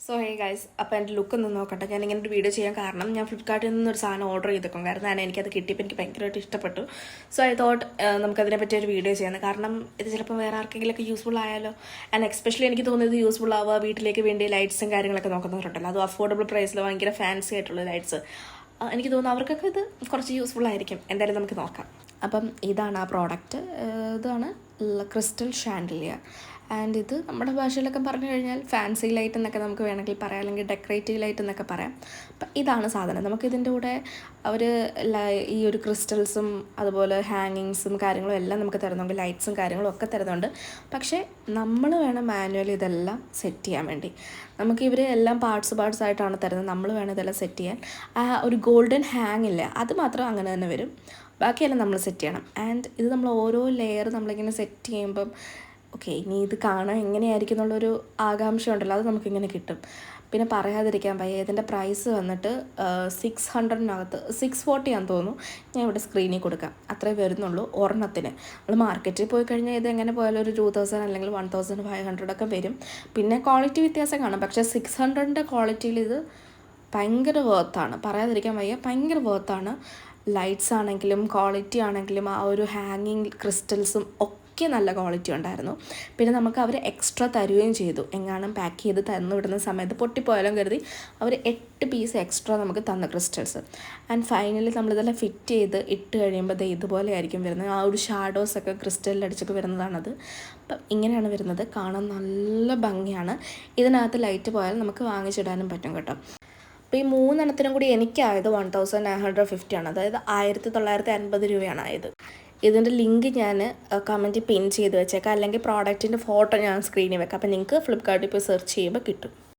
So hey guys, അപ്പോൾ എൻ്റെ look ഒന്ന് നോക്കട്ടെ. ഞാൻ ഇങ്ങനെ ഒരു വീഡിയോ ചെയ്യാൻ കാരണം ഞാൻ ഫ്ലിപ്കാർട്ടിൽ നിന്നൊരു സാധനം ഓർഡർ ചെയ്തേക്കും. കാരണം എനിക്കത് കിട്ടിയപ്പോൾ എനിക്ക് ഭയങ്കരമായിട്ട് ഇഷ്ടപ്പെട്ടു. സോ ഐ തോട്ട് നമുക്കതിനെ പറ്റി ഒരു വീഡിയോ ചെയ്യാം. കാരണം ഇത് ചിലപ്പോൾ വേറെ ആർക്കെങ്കിലുമൊക്കെ യൂസ്ഫുൾ ആയാലോ. ആൻഡ് എക്സ്പെഷ്യലി എനിക്ക് തോന്നുന്നത് യൂസ്ഫുൾ ആവുക വീട്ടിലേക്ക് വേണ്ടി ലൈറ്റ്സും കാര്യങ്ങളൊക്കെ നോക്കുന്നവരുണ്ടല്ലോ, അത് അഫോർഡബിൾ പ്രൈസിൽ ഭയങ്കര ഫാൻസി ആയിട്ടുള്ള ലൈറ്റ്സ്. എനിക്ക് തോന്നുന്നു അവർക്കൊക്കെ ഇത് കുറച്ച് യൂസ്ഫുൾ ആയിരിക്കും. എന്തായാലും നമുക്ക് നോക്കാം. അപ്പം ഇതാണ് ആ പ്രോഡക്റ്റ്. ഇതാണ് ക്രിസ്റ്റൽ ഷാൻഡിലിയർ. ആൻഡ് ഇത് നമ്മുടെ ഭാഷയിലൊക്കെ പറഞ്ഞു കഴിഞ്ഞാൽ ഫാൻസി ലൈറ്റ് എന്നൊക്കെ നമുക്ക് വേണമെങ്കിൽ പറയാം, അല്ലെങ്കിൽ ഡെക്കറേറ്റീവ് ലൈറ്റ് എന്നൊക്കെ പറയാം. അപ്പം ഇതാണ് സാധനം. നമുക്കിതിൻ്റെ കൂടെ അവർ ഈ ഒരു ക്രിസ്റ്റൽസും അതുപോലെ ഹാങ്ങിങ്സും കാര്യങ്ങളും എല്ലാം നമുക്ക് തരുന്നുണ്ട്, ലൈറ്റ്സും കാര്യങ്ങളും ഒക്കെ തരുന്നുണ്ട്. പക്ഷേ നമ്മൾ വേണം മാനുവലി ഇതെല്ലാം സെറ്റ് ചെയ്യാൻ വേണ്ടി. നമുക്ക് ഇവർ എല്ലാം പാർട്സ് ആയിട്ടാണ് തരുന്നത്. നമ്മൾ വേണം ഇതെല്ലാം സെറ്റ് ചെയ്യാൻ. ഒരു ഗോൾഡൻ ഹാങ് ഇല്ല, അത് മാത്രം അങ്ങനെ തന്നെ വരും. ബാക്കിയെല്ലാം നമ്മൾ സെറ്റ് ചെയ്യണം. ആൻഡ് ഇത് നമ്മൾ ഓരോ ലെയർ നമ്മളിങ്ങനെ സെറ്റ് ചെയ്യുമ്പം ഓക്കെ, ഇനി ഇത് കാണാൻ എങ്ങനെയായിരിക്കും എന്നുള്ളൊരു ആകാംക്ഷ ഉണ്ടല്ലോ, അത് നമുക്കിങ്ങനെ കിട്ടും. പിന്നെ പറയാതിരിക്കാൻ വയ്യ, ഇതിൻ്റെ പ്രൈസ് വന്നിട്ട് 600-നകത്ത് 640 ആണെന്ന് തോന്നുന്നു. ഞാൻ ഇവിടെ സ്ക്രീനിൽ കൊടുക്കാം. അത്രേ വരുന്നുള്ളൂ ഒരെണ്ണത്തിന്. നമ്മൾ മാർക്കറ്റിൽ പോയി കഴിഞ്ഞാൽ ഇത് എങ്ങനെ പോയാലും ഒരു 2000 അല്ലെങ്കിൽ 1500 ഒക്കെ വരും. പിന്നെ ക്വാളിറ്റി വ്യത്യാസം കാണും. പക്ഷേ 600ൻ്റെ ക്വാളിറ്റിയിൽ ഇത് ഭയങ്കര വേർത്താണ്, പറയാതിരിക്കാൻ വയ്യ, ഭയങ്കര വേർത്താണ്. ലൈറ്റ്സ് ആണെങ്കിലും ക്വാളിറ്റി ആണെങ്കിലും ആ ഒരു ഹാങ്ങിങ് ക്രിസ്റ്റൽസും ഒക്കെ നല്ല ക്വാളിറ്റി ഉണ്ടായിരുന്നു. പിന്നെ നമുക്ക് അവർ എക്സ്ട്രാ തരുകയും ചെയ്തു. എങ്ങാനും പാക്ക് ചെയ്ത് തന്നു വിടുന്ന സമയത്ത് പൊട്ടിപ്പോയാലും കരുതി അവർ 8 പീസ് എക്സ്ട്രാ നമുക്ക് തന്ന ക്രിസ്റ്റൽസ്. ആൻഡ് ഫൈനലി നമ്മളിതെല്ലാം ഫിറ്റ് ചെയ്ത് ഇട്ട് കഴിയുമ്പോൾ ഇതുപോലെ ആയിരിക്കും വരുന്നത്. ആ ഒരു ഷാഡോസൊക്കെ ക്രിസ്റ്റലിൽ അടിച്ചൊക്കെ വരുന്നതാണത്. അപ്പം ഇങ്ങനെയാണ് വരുന്നത്. കാണാൻ നല്ല ഭംഗിയാണ്. ഇതിനകത്ത് ലൈറ്റ് പോയാൽ നമുക്ക് വാങ്ങിച്ചിടാനും പറ്റും കേട്ടോ. അപ്പോൾ ഈ 3 കൂടി എനിക്കായത് 1950 ആണ്, അതായത് 1950 രൂപയാണ് ആയത്. ഇതിൻ്റെ ലിങ്ക് ഞാൻ കമൻറ്റിൽ പിൻ ചെയ്ത് വെച്ചേക്കാം, അല്ലെങ്കിൽ പ്രോഡക്റ്റിൻ്റെ ഫോട്ടോ ഞാൻ സ്ക്രീനിൽ വെക്കാം. അപ്പോൾ നിങ്ങൾക്ക് ഫ്ലിപ്കാർട്ടിൽ പോയി സെർച്ച് ചെയ്യുമ്പോൾ കിട്ടും.